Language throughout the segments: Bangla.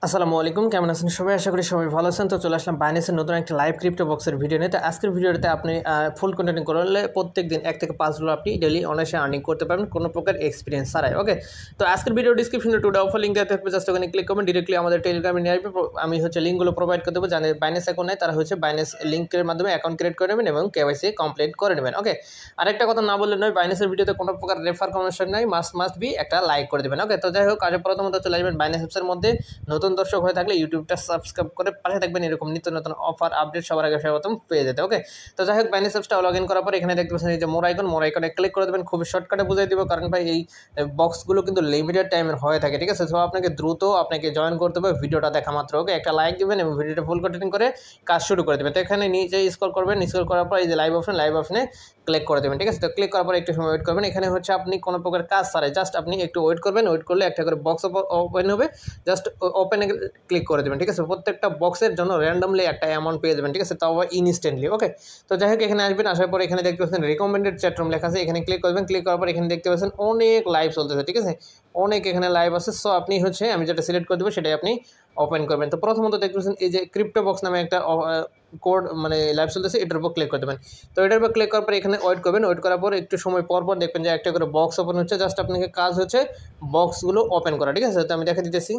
আসসালামু আলাইকুম, কেমন আছেন সবাই? আশা করি সবাই ভালো আছেন। তো চলে আসলাম বাইন্যান্সের নতুন একটা লাইভ ক্রিপ্টো বক্সের ভিডিও নিয়ে। তো আজকের ভিডিওতে আপনি ফুল কন্টেন্ট করলে প্রত্যেকদিন $1 থেকে $5 আপনি ডেইলি অনায়াসে আর্নিং করতে পারবেন কোনো প্রকার এক্সপিরিয়েন্স ছাড়াই। ওকে, তো আজকের ভিডিও ডিসক্রিপশনে টুডে অফার লিঙ্ক দেওয়া থাকবে, জাস্ট ওখানে ক্লিক করবেন, ডিরেক্টলি আমাদের টেলিগ্রামে নিয়ে আসবে। আমি লিঙ্কগুলো প্রোভাইড করে দেবো। যাদের বাইন্যান্স অ্যাকাউন্ট নেই তারা বাইন্যান্স লিঙ্কের মাধ্যমে অ্যাকাউন্ট ক্রিয়েট করে নেবেন এবং কেওয়াইসি কমপ্লিট করে নেবেন। ওকে, আরেকটা কথা না বললে নয়, বাইন্যান্সের ভিডিওতে কোনো প্রকার রেফার কমিশন নাই, মাস্ট বি একটা লাইক করে দেবেন। ওকে, তো যাই হোক, আজ প্রথমত চলে আসবেন বাইন্যান্স অ্যাপসের মধ্যে। নতুন দর্শক হয়ে থাকলে ইউটিউবটা সাবস্ক্রাইব করে পাশে থাকবেন, এরকম নিত্য নতুন অফার আপডেট সবার আগে সর্বপ্রথম পেয়ে যেতে। ওকে, তো যাই হোক, বাইন্যান্স অ্যাপসটা লগ ইন করার পর এখানে দেখতে পাচ্ছেন এই যে মোর আইকনে ক্লিক করে দেবেন। খুবই শর্টকাটে বুঝিয়ে দিব, কারণ ভাই এই বক্সগুলো কিন্তু লিমিটেড টাইমের হয়ে থাকে, ঠিক আছে? তো আপনাকে দ্রুত জয়েন করতে হবে ভিডিওটা দেখা মাত্র। ওকে, একটা লাইক দিবেন এবং ভিডিওটা ফুল কন্টিনিউ করে কাজ শুরু করে দেবেন। তো এখানে নিচে স্ক্রল করবেন, স্ক্রল করার পর এই যে লাইভ অপশনে ক্লিক করে দেবেন, ঠিক আছে? তো ক্লিক করার পর একটু সময় ওয়েট করবেন। এখানে আপনি কোনো প্রকার কাজ ছাড়াই জাস্ট আপনি একটু ওয়েট করবেন। ওয়েট করলে একটা করে বক্স ওপেন হবে, জাস্ট ওপেনে ক্লিক করে দেবেন, ঠিক আছে? প্রত্যেকটা বক্সের জন্য র্যান্ডমলি একটা অ্যামাউন্ট পেয়ে যাবেন, ঠিক আছে? তাও ইনস্ট্যান্টলি। ওকে, তো যাই হোক, এখানে আসবেন, আসার পর এখানে দেখতে পাচ্ছেন রিকমেন্ডেড চ্যাটরুম লেখা আছে, এখানে ক্লিক করবেন। ক্লিক করার পর এখানে দেখতে পাচ্ছেন অনেক লাইভ চলতেছে, ঠিক আছে? অনেক এখানে লাইভ আছে। সো আপনি আমি যেটা সিলেক্ট করে দেবো সেটাই আপনি ওপেন করবেন। তো প্রথমত দেখতে পাচ্ছেন এই যে ক্রিপ্টো বক্স নামে একটা কোড লাইভ চলতেছে, এটার উপর ক্লিক করে দেবেন। তো এটার উপর ক্লিক করার পর এখানে ওয়েট করবেন। ওয়েট করার পর একটু সময় পর দেখবেন যে একটা করে বক্স ওপেন হচ্ছে। জাস্ট আপনাকে কাজ বক্সগুলো ওপেন করা, ঠিক আছে? তো আমি দেখা দিতেছি।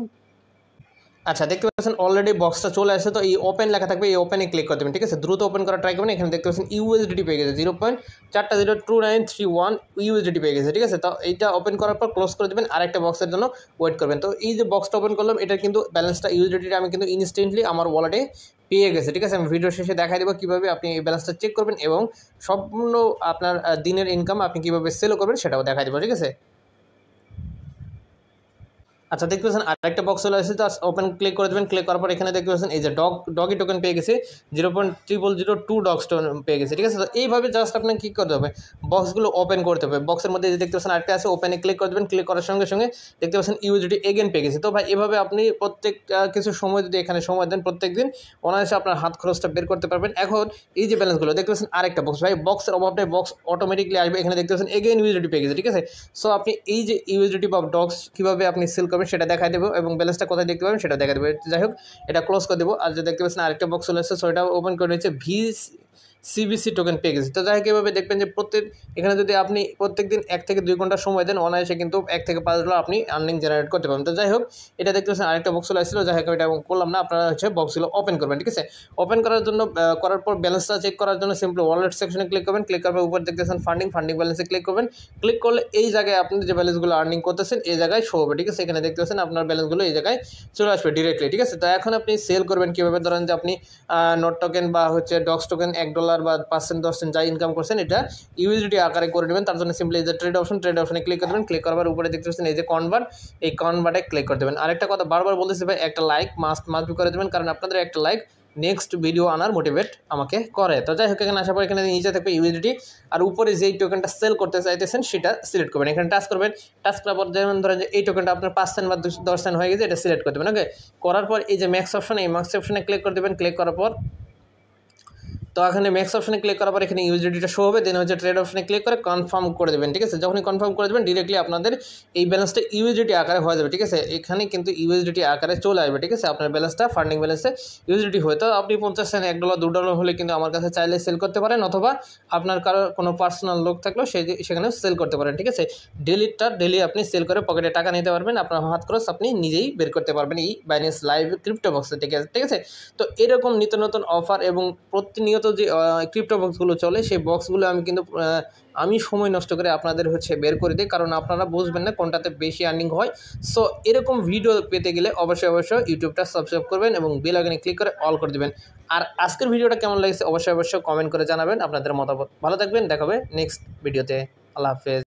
আচ্ছা, দেখতে পাচ্ছেন অলরেডি বক্সটা চলে আসে। তো এই ওপেন লেখা থাকবে, এই ওপেনে ক্লিক করে দেবেন, ঠিক আছে? দ্রুত ওপেন করা ট্রাই করবেন। এখানে দেখতে পাচ্ছেন ইউএসডিটি পেয়ে গেছে 0.402931 ইউএসডিটি পেয়ে গেছে, ঠিক আছে? তো এইটা ওপেন করার পর ক্লোজ করে দেবেন, আরেকটা বক্সের জন্য ওয়েট করবেন। তো এই যে বক্সটা ওপেন করলাম, এটা কিন্তু ব্যালেন্সটা ইউএসডিটিটা আমি কিন্তু ইনস্ট্যান্টলি আমার ওয়ালেটে পেয়ে গেছে, ঠিক আছে? আমি ভিডিও শেষে দেখাই দেবো কীভাবে আপনি এই ব্যালেন্সটা চেক করবেন এবং সম্পূর্ণ আপনার দিনের ইনকাম আপনি কীভাবে সেলও করবেন সেটাও দেখাই দেবো, ঠিক আছে? আচ্ছা, দেখতে পাচ্ছেন আরেকটা বক্স চলে আসছে। তো ওপেন ক্লিক করে দেবেন। ক্লিক করার পর এখানে দেখতে পাচ্ছেন এই যে ডগি টোকেন পেয়ে গেছে 0.0002 ডগস টোকেন পেয়ে গেছে, ঠিক আছে? তো এইভাবে জাস্ট আপনাকে কী করতে হবে, বক্সগুলো ওপেন করতে হবে। বক্সের মধ্যে যে দেখতে পাচ্ছেন আরেকটা আছে, ওপেনে ক্লিক করে দেবেন। ক্লিক করার সঙ্গে সঙ্গে দেখতে পাচ্ছেন ইউএসডিটি এগেন পেয়ে গেছে। তো ভাই এভাবে আপনি প্রত্যেকটা কিছু সময় যদি এখানে সময় দেন, প্রত্যেক দিন অনায়াসে আপনার হাত খরচটা বের করতে পারবেন। এখন এই যে ব্যালেন্সগুলো দেখতে পাচ্ছেন আরেকটা বক্স, ভাই বক্সের অভাব নেই, বক্স অটোমেটিকলি আসবে। এখানে দেখতে পাচ্ছেন এগেন ইউএসডিটি পেয়ে গেছে, ঠিক আছে? সো আপনি এই যে ইউএসডিটি বা ডগস কীভাবে আপনি সেল করবেন সেটা দেখাই দেবো এবং ব্যালেন্সটা কোথায় দেখতে পাবেন সেটা দেখা দেবে। যাই হোক, এটা ক্লোজ করে দেবো। আর যে দেখতে পাচ্ছেন আরেকটা বক্স চলে আসছে, সো এটা ওপেন করে নিচ্ছে সিবিসি টোকেন পেয়ে গেছে। তো যাই হোক, এভাবে দেখবেন যে এখানে যদি আপনি প্রত্যেক দিন 1 থেকে 2 ঘন্টা সময় দেন, অনায়াসে কিন্তু $1 থেকে $5 আপনি আর্নিং জেনারেট করতে পারবেন। তো যাই হোক, এটা দেখতে পাচ্ছেন আরেকটা বক্স চলে আসছিল। যাই হোক, এটা করলাম না, আপনারা বক্সগুলো ওপেন করবেন, ঠিক আছে? ওপেন করার জন্য করার পর ব্যালেন্সটা চেক করার জন্য সিম্পলি ওয়ালেট সেকশনে ক্লিক করবেন। ক্লিক করার উপর দেখতেছেন ফান্ডিং ব্যালেন্সে ক্লিক করবেন। ক্লিক করলে এই জায়গায় আপনি যে ব্যালেন্সগুলো আর্নিং করতেছেন এই জায়গায় শো হবে, ঠিক আছে? এখানে দেখতে পাচ্ছেন আপনার ব্যালেন্সগুলো এই জায়গায় চলে আসবে ডিরেক্টলি, ঠিক আছে? তো এখন আপনি সেল করবেন কীভাবে? ধরেন যে আপনি নোট টোকেন বা ডগস টোকেন $1 বা 5 10 যা ইনকাম করছেন এটা ইউএসডিটি আকারে করে নেবেন। তার জন্য সিম্পলি এই যে ট্রেড অপশনে ক্লিক করে দেবেন। ক্লিক করার উপরে দেখতে পাচ্ছেন এই যে এই কনভার্টে ক্লিক করে দেবেন। আরেকটা কথা বারবার বলতেছি ভাই, একটা লাইক মাস্ট করে দেবেন, কারণ আপনাদের একটা লাইক নেক্সট ভিডিও আনার মোটিভেট আমাকে করে। তো যাই হোক, এখানে আসার পর এখানে নিচে থাকবে ইউএসডিটি, আর উপরে যেই টোকেনটা সেল করতে চাইতেছেন সেটা সিলেক্ট করবেন। এখানে টাচ করবেন। টাচ করার পর যেমন ধরেন যে এই টোকেনটা আপনার 5 সেন্ট বা 10 সেন্ট হয়ে গেছে, এটা সিলেক্ট করে দেবেন। ওকে, করার পর এই যে ম্যাক্স অপশনে ক্লিক করে দেবেন। ক্লিক করার পর তো এখানে ম্যাক্স অপশনে ক্লিক করার পর এখানে ইউএসডিটিটা শো হবে। দেন ট্রেড অপশনে ক্লিক করে কনফার্ম করে দেবেন, ঠিক আছে? যখনই কনফার্ম করে দেবেন, ডিরেক্টলি আপনাদের এই ব্যালেন্সটা ইউএসডিটি আকারে হয়ে যাবে, ঠিক আছে? এখানে কিন্তু ইউএসডিটি আকারে চলে আসবে, ঠিক আছে? আপনার ব্যালেন্সটা ফান্ডিং ব্যালেন্সে ইউএসডিটি হয়। তো আপনি 50 সেন্ট $1 $2 হলে কিন্তু আমার কাছে চাইলে সেল করতে পারেন, অথবা আপনার কোনো পার্সোনাল লোক থাকলেও সেখানে সেল করতে পারেন, ঠিক আছে? ডেলি আপনি সেল করে পকেটে টাকা নিতে পারবেন। আপনার হাত খরচ আপনি নিজেই বের করতে পারবেন এই বাইন্যান্স লাইভ ক্রিপ্টো বক্সে, ঠিক আছে? তো এরকম নিত্য নতুন অফার এবং প্রতিনিয়ত যে ক্রিপ্টো বক্সগুলো চলে সেই বক্সগুলো আমি সময় নষ্ট করে আপনাদের বের করে দিই, কারণ আপনারা বুঝবেন না কোনটাতে বেশি আর্নিং হয়। সো এরকম ভিডিও পেতে গেলে অবশ্যই ইউটিউবটা সাবস্ক্রাইব করবেন এবং বেল আইকনে ক্লিক করে অল করে দেবেন। আর আজকের ভিডিওটা কেমন লাগছে অবশ্যই কমেন্ট করে জানাবেন আপনাদের মতামত। ভালো থাকবেন, দেখা হবে নেক্সট ভিডিওতে। আল্লাহ হাফেজ।